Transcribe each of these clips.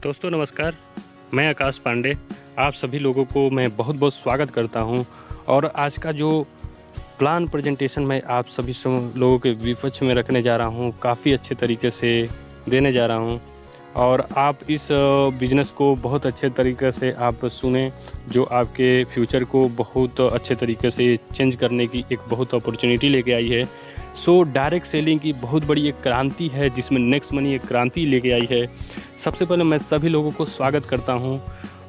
दोस्तों नमस्कार, मैं आकाश पांडे। आप सभी लोगों को मैं बहुत बहुत स्वागत करता हूं। और आज का जो प्लान प्रेजेंटेशन मैं आप सभी लोगों के विपक्ष में रखने जा रहा हूं, काफ़ी अच्छे तरीके से देने जा रहा हूं। और आप इस बिज़नेस को बहुत अच्छे तरीके से आप सुने, जो आपके फ्यूचर को बहुत अच्छे तरीके से चेंज करने की एक बहुत अपॉर्चुनिटी लेके आई है। डायरेक्ट सेलिंग की बहुत बड़ी एक क्रांति है, जिसमें नेक्स्ट मनी एक क्रांति लेके आई है। सबसे पहले मैं सभी लोगों को स्वागत करता हूं।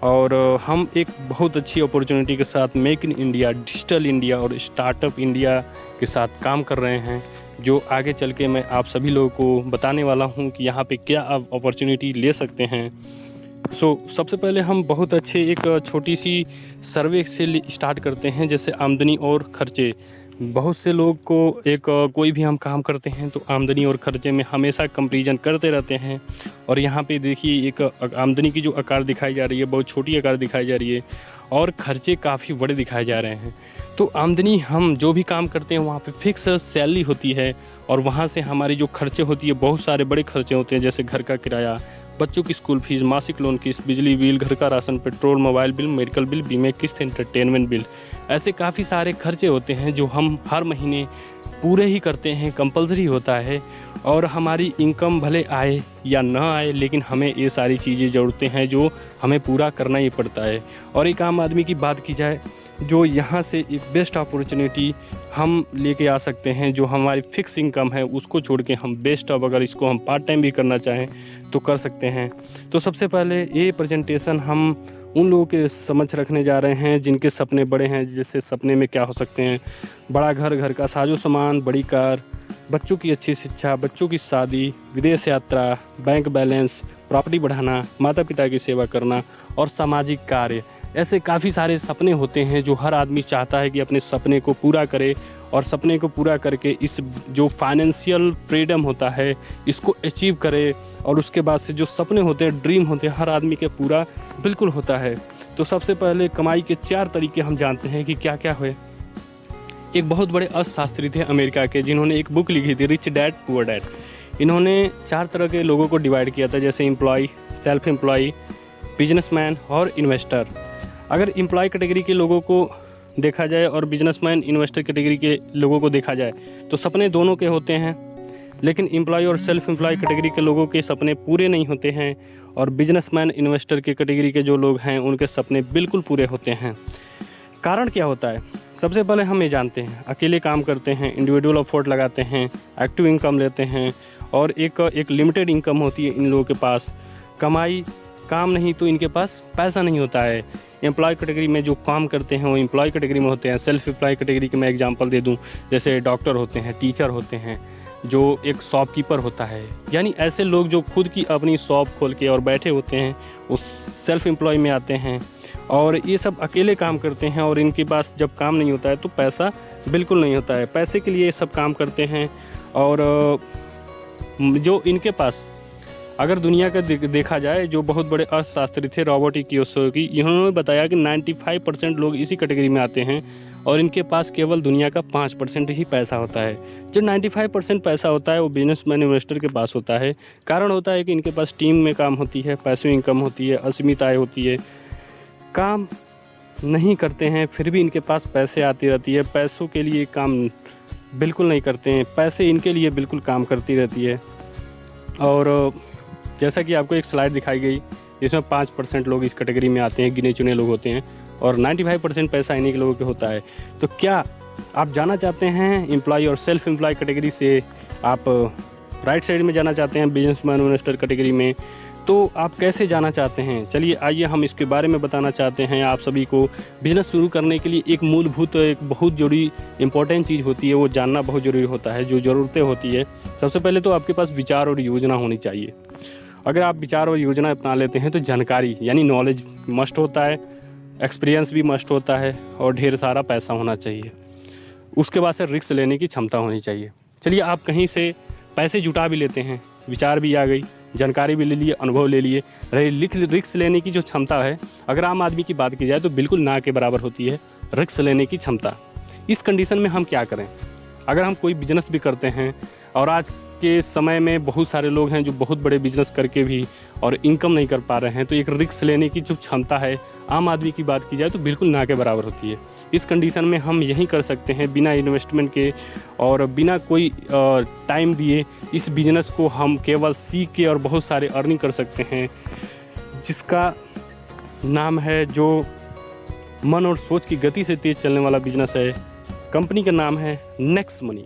और हम एक बहुत अच्छी अपॉर्चुनिटी के साथ make in India, digital India और स्टार्टअप इंडिया के साथ काम कर रहे हैं, जो आगे चल के मैं आप सभी लोगों को बताने वाला हूं कि यहाँ पे क्या आप अपॉर्चुनिटी ले सकते हैं। सबसे पहले हम बहुत अच्छे एक छोटी सी सर्वे से स्टार्ट करते हैं, जैसे आमदनी और खर्चे। बहुत से लोग को कोई भी हम काम करते हैं तो आमदनी और खर्चे में हमेशा कंपैरिजन करते रहते हैं। और यहाँ पे देखिए, एक आमदनी की जो आकार दिखाई जा रही है बहुत छोटी आकार दिखाई जा रही है, और खर्चे काफ़ी बड़े दिखाए जा रहे हैं। तो आमदनी, हम जो भी काम करते हैं वहाँ पे फिक्स सैलरी होती है, और वहाँ से हमारी जो खर्चे होती है बहुत सारे बड़े खर्चे होते हैं, जैसे घर का किराया, बच्चों की स्कूल फीस, मासिक लोन किस्त, बिजली बिल, घर का ration, petrol, mobile bill, medical bill, बीमे किस्त, एंटरटेनमेंट बिल। ऐसे काफ़ी सारे खर्चे होते हैं जो हम हर महीने पूरे ही करते हैं, कंपलसरी होता है। और हमारी इनकम भले आए या ना आए, लेकिन हमें ये सारी चीज़ें ज़रूरतें हैं जो हमें पूरा करना ही पड़ता है। और एक आम आदमी की बात की जाए, जो यहाँ से एक बेस्ट अपॉर्चुनिटी हम लेके आ सकते हैं, जो हमारी फिक्स इनकम है उसको छोड़ के हम बेस्ट, अब अगर इसको हम पार्ट टाइम भी करना चाहें तो कर सकते हैं। तो सबसे पहले ये प्रेजेंटेशन हम उन लोगों के समझ रखने जा रहे हैं जिनके सपने बड़े हैं। जैसे सपने में क्या हो सकते हैं: बड़ा घर, घर का साजो सामान, बड़ी कार, बच्चों की अच्छी शिक्षा, बच्चों की शादी, विदेश यात्रा, बैंक बैलेंस, प्रॉपर्टी बढ़ाना, माता पिता की सेवा करना और सामाजिक कार्य। ऐसे काफ़ी सारे सपने होते हैं जो हर आदमी चाहता है कि अपने सपने को पूरा करे, और सपने को पूरा करके इस जो फाइनेंशियल फ्रीडम होता है इसको अचीव करे। और उसके बाद से जो सपने होते हैं, ड्रीम होते हैं, हर आदमी के पूरा बिल्कुल होता है। तो सबसे पहले कमाई के 4 तरीके हम जानते हैं कि क्या क्या हुए। एक बहुत बड़े अर्थशास्त्री थे अमेरिका के, जिन्होंने एक बुक लिखी थी, रिच डैड पुअर डैड। इन्होंने 4 तरह के लोगों को डिवाइड किया था, जैसे एम्प्लॉय, सेल्फ एम्प्लॉय, बिजनेसमैन और इन्वेस्टर। अगर एम्प्लॉय कैटेगरी के लोगों को देखा जाए और बिजनेसमैन इन्वेस्टर कैटेगरी के लोगों को देखा जाए तो सपने दोनों के होते हैं, लेकिन एम्प्लॉय और सेल्फ एम्प्लॉय कैटेगरी के लोगों के सपने पूरे नहीं होते हैं, और बिजनेसमैन इन्वेस्टर के कैटेगरी के जो लोग हैं उनके सपने बिल्कुल पूरे होते हैं। कारण क्या होता है? सबसे पहले हम ये जानते हैं, अकेले काम करते हैं, इंडिविजुअल एफर्ट लगाते हैं, एक्टिव इनकम लेते हैं, और एक लिमिटेड इनकम होती है इन लोगों के पास। कमाई, काम नहीं तो इनके पास पैसा नहीं होता है। एम्प्लॉय कैटेगरी में जो काम करते हैं वो एम्प्लॉय कैटेगरी में होते हैं। सेल्फ एम्प्लॉय कैटेगरी के मैं एग्जांपल दे दूं, जैसे डॉक्टर होते हैं, टीचर होते हैं, जो एक शॉपकीपर होता है। यानी ऐसे लोग जो खुद की अपनी शॉप खोल के और बैठे होते हैं, उस सेल्फ एम्प्लॉय में आते हैं। और ये सब अकेले काम करते हैं, और इनके पास जब काम नहीं होता है तो पैसा बिल्कुल नहीं होता है। पैसे के लिए ये सब काम करते हैं। और जो इनके पास, अगर दुनिया का देखा जाए, जो बहुत बड़े अर्थशास्त्री थे रॉबर्ट कियोसाकी, इन्होंने बताया कि 95% लोग इसी कैटेगरी में आते हैं, और इनके पास केवल दुनिया का 5% ही पैसा होता है। जो 95% पैसा होता है वो बिजनेसमैन इन्वेस्टर के पास होता है। कारण होता है कि इनके पास टीम में काम होती है, पैसिव इनकम होती है, असीमित आय होती है। काम नहीं करते हैं फिर भी इनके पास पैसे आती रहती है। पैसों के लिए काम बिल्कुल नहीं करते हैं, पैसे इनके लिए बिल्कुल काम करती रहती है। और जैसा कि आपको एक स्लाइड दिखाई गई, जिसमें 5% लोग इस कैटेगरी में आते हैं, गिने चुने लोग होते हैं, और 95% पैसा इन्हीं के लोगों के होता है। तो क्या आप जाना चाहते हैं एम्प्लॉय और सेल्फ एम्प्लॉय कैटेगरी से, आप राइट साइड में जाना चाहते हैं बिजनेसमैन इन्वेस्टर कैटेगरी में, तो आप कैसे जाना चाहते हैं? चलिए आइए हम इसके बारे में बताना चाहते हैं आप सभी को। बिज़नेस शुरू करने के लिए एक मूलभूत, एक बहुत जरूरी इंपॉर्टेंट चीज़ होती है, वो जानना बहुत ज़रूरी होता है, जो ज़रूरतें होती है। सबसे पहले तो आपके पास विचार और योजना होनी चाहिए। अगर आप विचार और योजना अपना लेते हैं तो जानकारी यानी नॉलेज मस्ट होता है, एक्सपीरियंस भी मस्ट होता है, और ढेर सारा पैसा होना चाहिए। उसके बाद से रिस्क लेने की क्षमता होनी चाहिए। चलिए, आप कहीं से पैसे जुटा भी लेते हैं, विचार भी आ गई, जानकारी भी ले लिए, अनुभव ले लिए, रिस्क लेने की जो क्षमता है, अगर आम आदमी की बात की जाए तो बिल्कुल ना के बराबर होती है रिस्क लेने की क्षमता। इस कंडीशन में हम क्या करें? अगर हम कोई बिजनेस भी करते हैं, और आज के समय में बहुत सारे लोग हैं जो बहुत बड़े बिजनेस करके भी और इनकम नहीं कर पा रहे हैं, तो एक रिस्क लेने की जो क्षमता है आम आदमी की बात की जाए तो बिल्कुल ना के बराबर होती है। इस कंडीशन में हम यही कर सकते हैं बिना इन्वेस्टमेंट के और बिना कोई टाइम दिए इस बिज़नेस को हम केवल सीख के और बहुत सारे अर्निंग कर सकते हैं, जिसका नाम है, जो मन और सोच की गति से तेज़ चलने वाला बिजनेस है। कंपनी का नाम है नेक्स्ट मनी।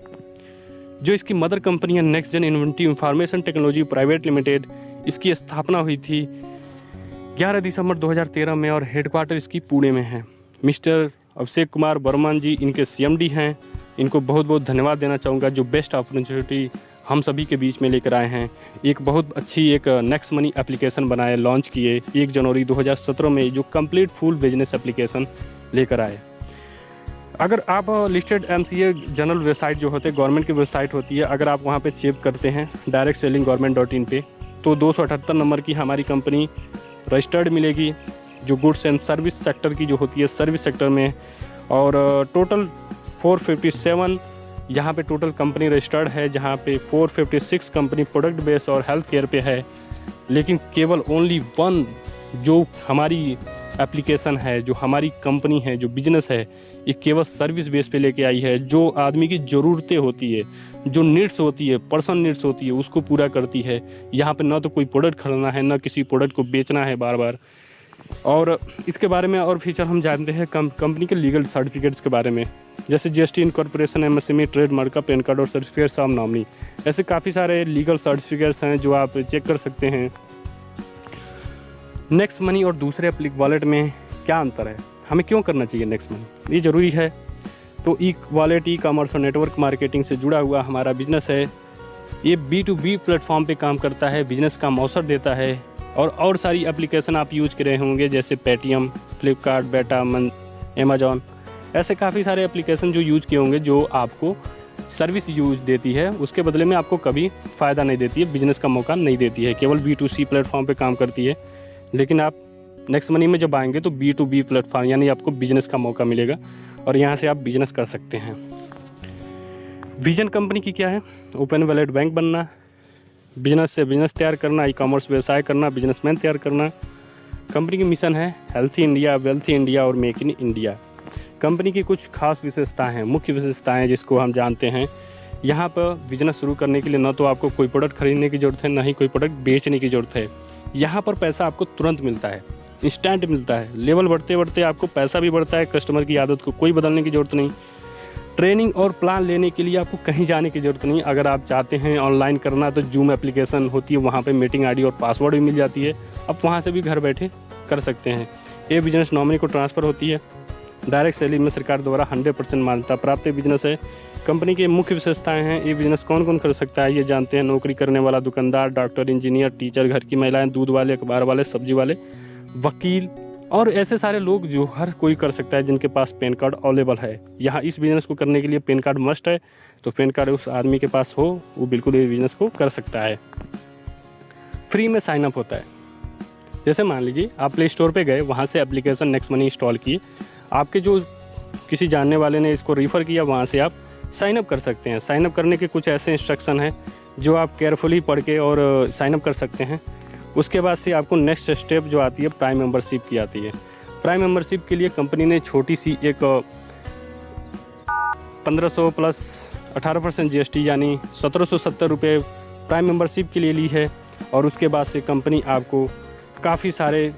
जो इसकी मदर कंपनी है next gen inventive information technology private limited, इसकी स्थापना हुई थी 11 दिसंबर 2013 में और हेडक्वार्टर इसकी पुणे में है। मिस्टर अभिषेक कुमार बर्मन जी इनके CMD हैं। इनको बहुत बहुत धन्यवाद देना चाहूँगा जो बेस्ट अपॉर्चुनिटी हम सभी के बीच में लेकर आए हैं। एक बहुत अच्छी एक नेक्स्ट मनी एप्लीकेशन बनाए, लॉन्च किए 1 जनवरी 2017 में, जो कंप्लीट फुल बिजनेस एप्लीकेशन लेकर आए। अगर आप लिस्टेड MCA जनरल वेबसाइट जो होते हैं, गवर्नमेंट की वेबसाइट होती है, अगर आप वहाँ पे चेक करते हैं directsellinggv.in पे, तो 278 नंबर की हमारी कंपनी रजिस्टर्ड मिलेगी, जो गुड्स एंड सर्विस सेक्टर की जो होती है, सर्विस सेक्टर में। और टोटल 457 यहाँ पे टोटल कंपनी रजिस्टर्ड है, जहाँ पे 456 कंपनी प्रोडक्ट बेस और हेल्थ केयर पे है। लेकिन केवल ओनली 1 जो हमारी एप्लीकेशन है, जो हमारी कंपनी है, जो बिजनेस है, ये केवल सर्विस बेस पे लेके आई है। जो आदमी की ज़रूरतें होती है, जो नीड्स होती है, पर्सन नीड्स होती है, उसको पूरा करती है। यहाँ पे ना तो कोई प्रोडक्ट खरीदना है, ना किसी प्रोडक्ट को बेचना है बार बार। और इसके बारे में और फीचर हम जानते हैं कंपनी के लीगल सर्टिफिकेट्स के बारे में, जैसे GST इनकॉर्पोरेशन, MSME, ट्रेडमार्क का पैन कार्ड और सर्टिफिकेट्स ऑफ नॉमिनी। ऐसे काफ़ी सारे लीगल सर्टिफिकेट्स हैं जो आप चेक कर सकते हैं। नेक्स्ट मनी और दूसरे वॉलेट में क्या अंतर है, हमें क्यों करना चाहिए नेक्स्ट मनी, ये ज़रूरी है। तो ई वॉलेट ई कॉमर्स और नेटवर्क मार्केटिंग से जुड़ा हुआ हमारा बिजनेस है। ये B2B प्लेटफॉर्म पे काम करता है, बिजनेस का अवसर देता है। और सारी एप्लीकेशन आप यूज कर रहे होंगे, जैसे पेटीएम, फ्लिपकार्ट, बेटा, अमेजॉन, ऐसे काफ़ी सारे एप्लीकेशन जो यूज किए होंगे, जो आपको सर्विस यूज देती है, उसके बदले में आपको कभी फ़ायदा नहीं देती है, बिजनेस का मौका नहीं देती है, केवल B2C प्लेटफॉर्म पे काम करती है। लेकिन आप नेक्स्ट मनी में जब आएंगे तो B2B प्लेटफॉर्म, यानी आपको बिजनेस का मौका मिलेगा और यहाँ से आप बिजनेस कर सकते हैं। विजन कंपनी की क्या है? ओपन वैलेट बैंक बनना, बिजनेस से बिजनेस तैयार करना, ई-कॉमर्स व्यवसाय करना, बिजनेसमैन तैयार करना। कंपनी की मिशन है हेल्थी इंडिया, वेल्थी इंडिया और मेक इन इंडिया। कंपनी की कुछ खास विशेषताएं हैं, मुख्य विशेषताएं जिसको हम जानते हैं। यहाँ पर बिजनेस शुरू करने के लिए न तो आपको कोई प्रोडक्ट खरीदने की ज़रूरत है, ना ही कोई प्रोडक्ट बेचने की ज़रूरत है। यहाँ पर पैसा आपको तुरंत मिलता है, इंस्टेंट मिलता है। लेवल बढ़ते बढ़ते आपको पैसा भी बढ़ता है, कस्टमर की आदत को कोई बदलने की ज़रूरत नहीं। ट्रेनिंग और प्लान लेने के लिए आपको कहीं जाने की ज़रूरत नहीं। अगर आप चाहते हैं ऑनलाइन करना तो जूम एप्लीकेशन होती है, वहाँ पे मीटिंग ID और पासवर्ड भी मिल जाती है, आप वहाँ से भी घर बैठे कर सकते हैं। ये बिजनेस नॉमिनी को ट्रांसफ़र होती है। डायरेक्ट सेलिंग में सरकार द्वारा 100% मान्यता प्राप्त बिजनेस है। कंपनी की मुख्य विशेषताएं हैं। ये बिजनेस कौन कौन कर सकता है ये जानते हैं। नौकरी करने वाला दुकानदार, डॉक्टर, इंजीनियर, टीचर, घर की महिलाएं, दूध वाले, अखबार वाले, सब्जी वाले, वकील और ऐसे सारे लोग जो हर कोई कर सकता है जिनके पास पैन कार्ड अवेलेबल है। यहाँ इस बिज़नेस को करने के लिए पैन कार्ड मस्ट है, तो पैन कार्ड उस आदमी के पास हो, वो बिल्कुल ये बिज़नेस को कर सकता है। फ्री में साइन अप होता है। जैसे मान लीजिए आप प्ले स्टोर पे गए, वहाँ से एप्लीकेशन नेक्स्ट मनी इंस्टॉल किए, आपके जो किसी जानने वाले ने इसको रेफ़र किया, वहाँ से आप साइन अप कर सकते हैं। साइन अप करने के कुछ ऐसे इंस्ट्रक्शन हैं जो आप केयरफुली पढ़ के और साइन अप कर सकते हैं। उसके बाद से आपको नेक्स्ट स्टेप जो आती है प्राइम मेंबरशिप की आती है। प्राइम मेंबरशिप के लिए कंपनी ने छोटी सी एक 1500 प्लस 18% GST यानी 1770 रुपये प्राइम मेंबरशिप के लिए ली है। और उसके बाद से कंपनी आपको काफ़ी सारे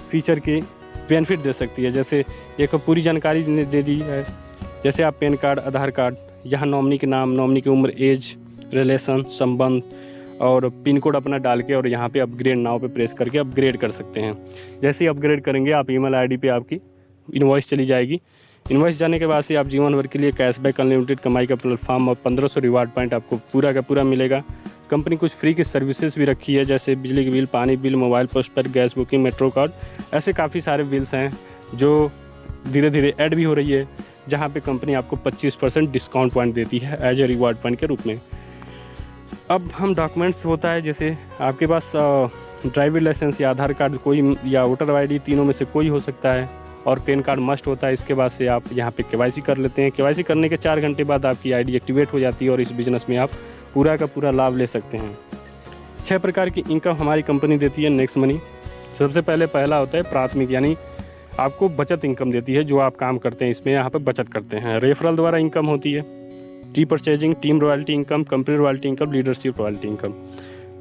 फीचर के बेनिफिट दे सकती है। जैसे एक पूरी जानकारी दे दी है, जैसे आप पैन कार्ड, आधार कार्ड, यहाँ नॉमिनी के नाम, नॉमिनी की उम्र, एज, रिलेशन, संबंध और पिन कोड अपना डाल के और यहाँ पे अपग्रेड नाउ पे प्रेस करके अपग्रेड कर सकते हैं। जैसे ही अपग्रेड करेंगे आप ईमेल ID पे आपकी इनवॉइस चली जाएगी। इनवॉइस जाने के बाद से आप जीवन भर के लिए कैशबैक, अनलिमिटेड कमाई का प्लेटफॉर्म और 1500 रिवार्ड पॉइंट आपको पूरा का पूरा मिलेगा। कंपनी कुछ फ्री की सर्विसेज भी रखी है, जैसे बिजली के बिल, पानी bill, mobile postpaid, gas booking, metro card, ऐसे काफ़ी सारे बिल्स हैं जो धीरे धीरे ऐड भी हो रही है, जहाँ पे कंपनी आपको 25% डिस्काउंट पॉइंट देती है एज ए रिवार्ड पॉइंट के रूप में। अब हम डॉक्यूमेंट्स होता है, जैसे आपके पास ड्राइविंग लाइसेंस या आधार कार्ड कोई या वोटर ID तीनों में से कोई हो सकता है, और पैन कार्ड मस्ट होता है। इसके बाद से आप यहाँ पे KYC कर लेते हैं। KYC करने के 4 घंटे बाद आपकी ID एक्टिवेट हो जाती है और इस बिज़नेस में आप पूरा का पूरा लाभ ले सकते हैं। 6 प्रकार की इनकम हमारी कंपनी देती है नेक्स्ट मनी। सबसे पहला होता है प्राथमिक, यानी आपको बचत इनकम देती है। जो आप काम करते हैं इसमें यहाँ पे बचत करते हैं। रेफरल द्वारा इनकम होती है, T purchasing, team royalty income, company royalty income, leadership royalty income.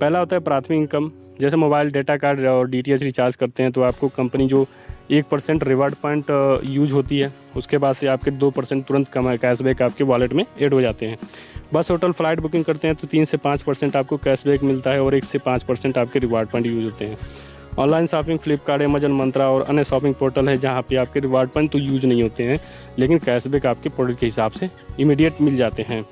पहला होता है प्राथमिक इनकम। जैसे मोबाइल डेटा कार्ड और DTH रिचार्ज करते हैं तो आपको कंपनी जो 1% रिवार्ड पॉइंट यूज होती है, उसके बाद से आपके 2% तुरंत कैशबैक आपके वॉलेट में ऐड हो जाते हैं। बस होटल फ्लाइट बुकिंग करते हैं तो 3 से 5% आपको कैशबैक मिलता है और 1 से 5% आपके रिवार्ड पॉइंट यूज होते हैं। ऑनलाइन शॉपिंग फ्लिपकार्ट, अमेजन, मंत्रा और अन्य शॉपिंग पोर्टल है जहाँ पे आपके रिवार्ड पॉइंट तो यूज नहीं होते हैं, लेकिन कैशबैक आपके प्रोडक्ट के हिसाब से इमीडिएट मिल जाते हैं।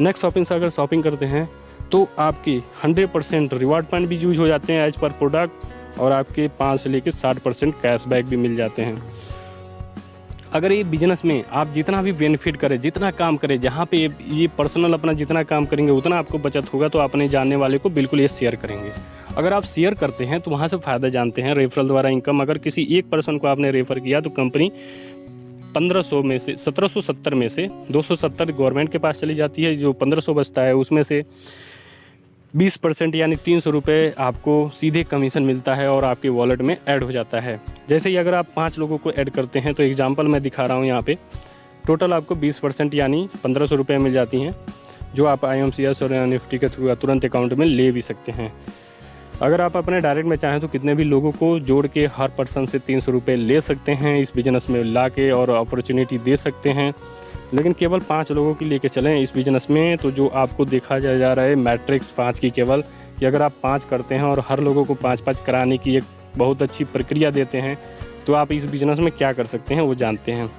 नेक्स्ट शॉपिंग से अगर शॉपिंग करते हैं तो आपके 100% रिवार्ड पॉइंट भी यूज हो जाते हैं एज पर प्रोडक्ट, और आपके 5 से लेकर 60% कैशबैक भी मिल जाते हैं। अगर ये बिजनेस में आप जितना भी बेनिफिट करें, जितना काम करें, जहाँ पे ये पर्सनल अपना जितना काम करेंगे उतना आपको बचत होगा, तो अपने जानने वाले को बिल्कुल ये शेयर करेंगे। अगर आप शेयर करते हैं तो वहाँ से फ़ायदा जानते हैं। रेफरल द्वारा इनकम, अगर किसी एक पर्सन को आपने रेफ़र किया तो कंपनी 1500 में से 1770 में से 270 गवर्नमेंट के पास चली जाती है। जो 1500 बचता है उसमें से 20% यानी 300 रुपये आपको सीधे कमीशन मिलता है और आपके वॉलेट में ऐड हो जाता है। जैसे ही अगर आप 5 लोगों को ऐड करते हैं तो एग्जांपल मैं दिखा रहा हूँ यहाँ पे, टोटल आपको 20% यानी 1500 रुपये मिल जाती हैं, जो आप IMCS और NEFT के थ्रू तुरंत अकाउंट में ले भी सकते हैं। अगर आप अपने डायरेक्ट में चाहें तो कितने भी लोगों को जोड़ के हर पर्सन से 300 रुपये ले सकते हैं, इस बिज़नेस में ला के और अपॉर्चुनिटी दे सकते हैं। लेकिन केवल 5 लोगों की लेके चलें इस बिज़नेस में, तो जो आपको देखा जा रहा है मैट्रिक्स 5 की, केवल कि अगर आप 5 करते हैं और हर लोगों को 5-5 कराने की एक बहुत अच्छी प्रक्रिया देते हैं, तो आप इस बिज़नेस में क्या कर सकते हैं वो जानते हैं।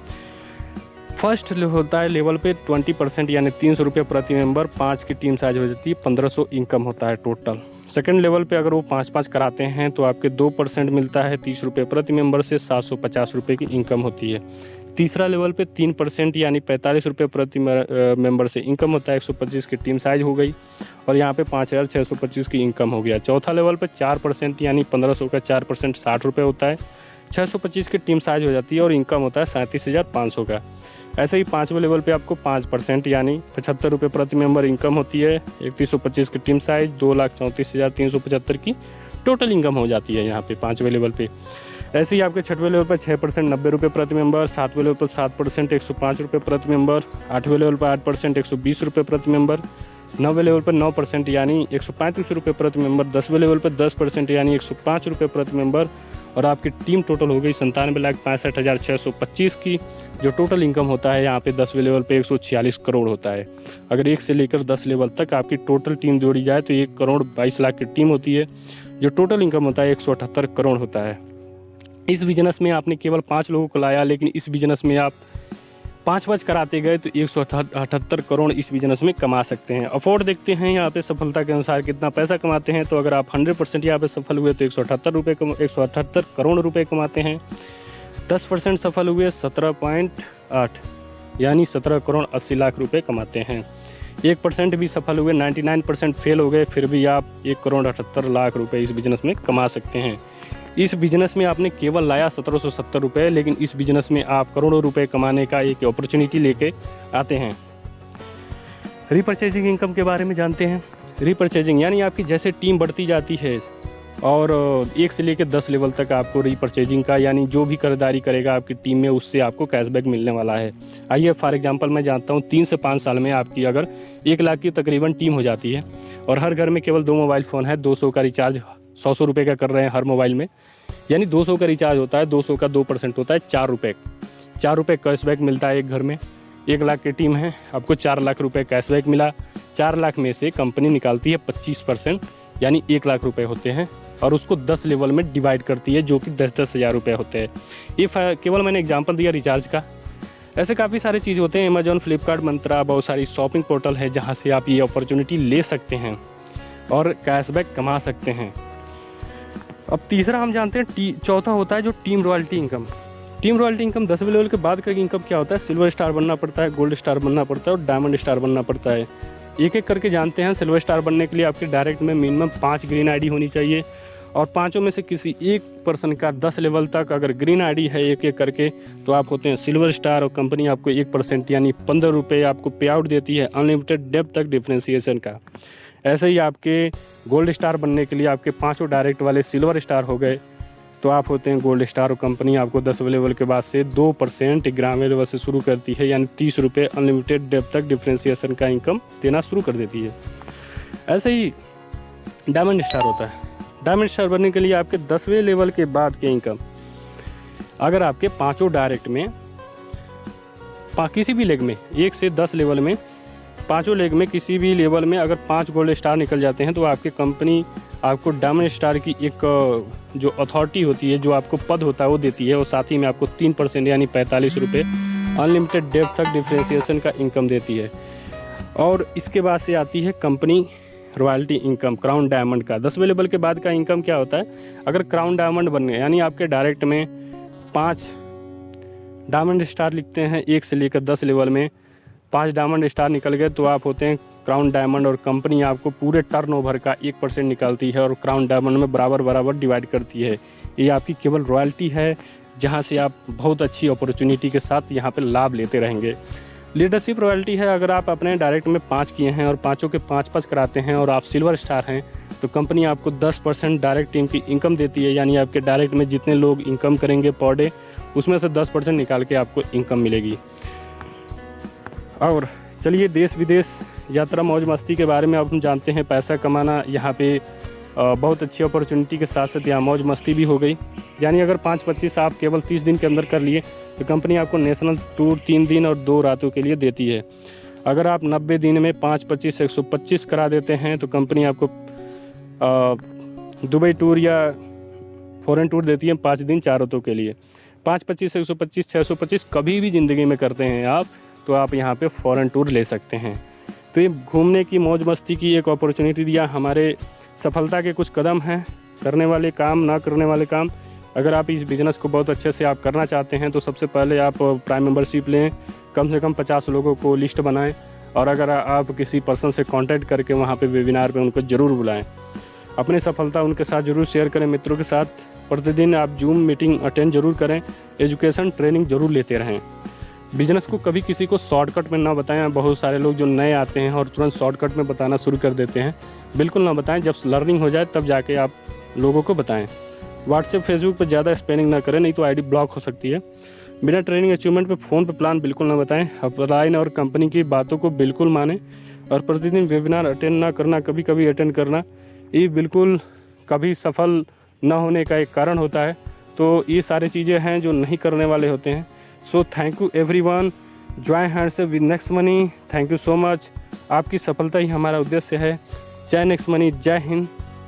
फर्स्ट होता है लेवल पे 20% यानी 300 रुपये प्रति मेंबर, 5 की टीम साइज हो जाती है, 1500 इनकम होता है टोटल। सेकंड लेवल पे अगर वो 5-5 कराते हैं तो आपके 2% मिलता है, 30 रुपये प्रति मेंबर से 750 रुपये की इनकम होती है। तीसरा लेवल पे 3% यानी 45 रुपये प्रति मेंबर से इनकम होता है, 125 की टीम साइज हो गई और यहाँ पे 5625 की इनकम हो गया। चौथा लेवल पे 4% यानी 1500 का 4% 60 रुपये होता है, 625 की टीम साइज हो जाती है और इनकम होता है 37,500 का। ऐसे ही 5वें लेवल पे आपको 5% यानी 75 रुपये प्रति मेंबर इनकम होती है, 3125 की टीम साइज, 2,34,375 की टोटल इनकम हो जाती है यहाँ पे 5वें लेवल पे। ऐसे ही आपके 6वें लेवल पर 6% 90 रुपये प्रति मेंबर, 7वें लेवल पर 7% 105 रुपये प्रति मेंबर, 8वें लेवल पर 8% 120 रुपये प्रति मेंबर, 9वें लेवल पर 9% यानी 135 रुपये प्रति मेंबर, 10वें लेवल पर 10% यानी 105 रुपये प्रति मेंबर, और आपकी टीम टोटल हो गई 97,65,625 की। जो टोटल इनकम होता है यहाँ पे 10वें लेवल पे 146 करोड़ होता है। अगर 1 से लेकर 10 लेवल तक आपकी टोटल टीम जोड़ी जाए तो 1 करोड़ 22 लाख की टीम होती है। जो टोटल इनकम होता है 178 करोड़ होता है। इस बिज़नेस में आपने केवल 5 लोगों को लाया, लेकिन इस बिज़नेस में आप 5 कराते गए तो 178 करोड़ इस बिज़नेस में कमा सकते हैं। अफोर्ड देखते हैं यहाँ पे सफलता के अनुसार कितना पैसा कमाते हैं, तो अगर आप 100% यहाँ पे सफल हुए तो 178 करोड़ रुपए कमाते हैं। 10% सफल हुए 17.8 यानी 17 करोड़ 80 लाख रुपए कमाते हैं। 1% भी सफल हुए, 99% फेल हो गए, फिर भी आप 1 करोड़ 78 लाख रुपए इस बिज़नेस में कमा सकते हैं। इस बिज़नेस में आपने केवल लाया 1770 रुपये, लेकिन इस बिज़नेस में आप करोड़ों रुपए कमाने का एक अपॉर्चुनिटी लेके आते हैं। रीपरचेजिंग इनकम के बारे में जानते हैं। रीपरचेजिंग यानी आपकी जैसे टीम बढ़ती जाती है और 1 से लेकर 10 लेवल तक आपको रीपरचेजिंग का, यानी जो भी खरीदारी करेगा आपकी टीम में उससे आपको कैशबैक मिलने वाला है। आइए फॉर एग्जांपल मैं जानता हूँ 3 से 5 साल में आपकी अगर 1 लाख की तकरीबन टीम हो जाती है और हर घर में केवल 2 मोबाइल फ़ोन है, 200 का रिचार्ज 100 रुपये का कर रहे हैं हर मोबाइल में, यानी 200 का रिचार्ज होता है, 200 का 2% होता है 4 रुपये। 4 रुपये कैशबैक मिलता है एक घर में। 1 लाख की टीम है, आपको 4 लाख रुपये कैशबैक मिला। 4 लाख में से कंपनी निकालती है 25% यानी 1 लाख रुपये होते हैं और उसको 10 लेवल में डिवाइड करती है, जो कि 10-10 हज़ार रुपये होते हैं। ये केवल मैंने एग्जांपल दिया रिचार्ज का। ऐसे काफ़ी सारे चीज़ होते हैं, अमेजॉन, फ्लिपकार्ट, मंत्रा, बहुत सारी शॉपिंग पोर्टल है जहाँ से आप ये अपॉर्चुनिटी ले सकते हैं और कैशबैक कमा सकते हैं। अब तीसरा हम जानते हैं, चौथा होता है जो team royalty income. Team royalty income 10वें लेवल के बाद का इनकम क्या होता है? सिल्वर स्टार बनना पड़ता है, गोल्ड स्टार बनना पड़ता है और डायमंड स्टार बनना पड़ता है। एक एक करके जानते हैं। सिल्वर स्टार बनने के लिए आपके डायरेक्ट में मिनिमम 5 ग्रीन आईडी होनी चाहिए और पाँचों में से किसी एक पर्सन का 10 लेवल तक अगर ग्रीन आईडी है एक एक करके, तो आप होते हैं सिल्वर स्टार और कंपनी आपको 1% यानी 15 रुपये आपको पे आउट देती है अनलिमिटेड डेप्थ तक डिफ्रेंशिएशन का। ऐसे ही आपके गोल्ड स्टार बनने के लिए आपके पाँचों डायरेक्ट वाले सिल्वर स्टार हो गए, तो आप होते हैं गोल्ड स्टार और कंपनी आपको 10 लेवल के बाद से 2% ग्रामीण लेवल से शुरू करती है, यानी 30 रुपये अनलिमिटेड डेप्थ तक डिफ्रेंशिएशन का इनकम देना शुरू कर देती है। ऐसे ही डायमंड स्टार होता है। डायमंड स्टार बनने के लिए आपके 10वें लेवल के बाद के इनकम, अगर आपके पाँचों डायरेक्ट में किसी भी लेग में 1 से 10 लेवल में, पाँचों लेग में किसी भी लेवल में अगर 5 गोल्ड स्टार निकल जाते हैं, तो आपकी कंपनी आपको डायमंड स्टार की एक जो अथॉरिटी होती है, जो आपको पद होता है वो देती है, और साथ ही में आपको 3% यानी 45 रुपये अनलिमिटेड डेप्थ तक डिफ्रेंशिएशन का इनकम देती है। और इसके बाद से आती है company royalty income crown diamond का। 10वें लेवल के बाद का इनकम क्या होता है, अगर क्राउन डायमंड बन गए यानी आपके डायरेक्ट में 5 डायमंड स्टार लिखते हैं 1 से लेकर 10 लेवल में 5 डायमंड स्टार निकल गए, तो आप होते हैं क्राउन डायमंड और कंपनी आपको पूरे टर्नओवर का 1% निकालती है और क्राउन डायमंड में बराबर बराबर डिवाइड करती है। ये आपकी केवल रॉयल्टी है, जहाँ से आप बहुत अच्छी अपॉर्चुनिटी के साथ यहाँ पे लाभ लेते रहेंगे। लीडरशिप रॉयल्टी है, अगर आप अपने डायरेक्ट में 5 किए हैं और पाँचों के 5-5 कराते हैं और आप सिल्वर स्टार हैं, तो कंपनी आपको 10% डायरेक्ट टीम की इनकम देती है, यानी आपके डायरेक्ट में जितने लोग इनकम करेंगे पर डे उसमें से 10% निकाल के आपको इनकम मिलेगी। और चलिए देश विदेश यात्रा मौज मस्ती के बारे में अब हम जानते हैं। पैसा कमाना यहाँ पे बहुत अच्छी अपॉर्चुनिटी के साथ साथ यहाँ मौज मस्ती भी हो गई, यानी अगर 5-25 आप केवल 30 दिन के अंदर कर लिए, तो कंपनी आपको नेशनल टूर 3 दिन और 2 रातों के लिए देती है। अगर आप 90 दिन में 5-25 125 करा देते हैं, तो कंपनी आपको दुबई टूर या फॉरेन टूर देती है 5 दिन 4 रातों के लिए। 5-25 125 625 कभी भी ज़िंदगी में करते हैं आप, तो आप यहाँ पे फॉरेन टूर ले सकते हैं। तो ये घूमने की मौज मस्ती की एक अपॉर्चुनिटी दिया। हमारे सफलता के कुछ कदम हैं, करने वाले काम, ना करने वाले काम। अगर आप इस बिज़नेस को बहुत अच्छे से आप करना चाहते हैं, तो सबसे पहले आप प्राइम मेंबरशिप लें, कम से कम 50 लोगों को लिस्ट बनाएं, और अगर आप किसी पर्सन से कांटेक्ट करके वहाँ पे वेबिनार पे उनको ज़रूर बुलाएं। अपनी सफलता उनके साथ ज़रूर शेयर करें, मित्रों के साथ। प्रतिदिन आप जूम मीटिंग अटेंड ज़रूर करें, एजुकेशन ट्रेनिंग ज़रूर लेते रहें। बिजनेस को कभी किसी को शॉर्टकट में ना बताएं। बहुत सारे लोग जो नए आते हैं और तुरंत शॉर्टकट में बताना शुरू कर देते हैं, बिल्कुल ना बताएं। जब लर्निंग हो जाए तब जाके आप लोगों को बताएं। व्हाट्सएप फेसबुक पर ज़्यादा स्पैमिंग ना करें, नहीं तो आईडी ब्लॉक हो सकती है। बिना ट्रेनिंग अचीवमेंट पे फ़ोन पे प्लान बिल्कुल ना बताएं। अपलाइन और कंपनी की बातों को बिल्कुल मानें, और प्रतिदिन वेबिनार अटेंड ना करना, कभी कभी अटेंड करना, ये बिल्कुल कभी सफल ना होने का एक कारण होता है। तो ये सारी चीज़ें हैं जो नहीं करने वाले होते हैं। So thank you everyone, join hands with next money. Thank you so much. आपकी सफलता ही हमारा उद्देश्य है। जय नेक्स्ट मनी, जय हिंद।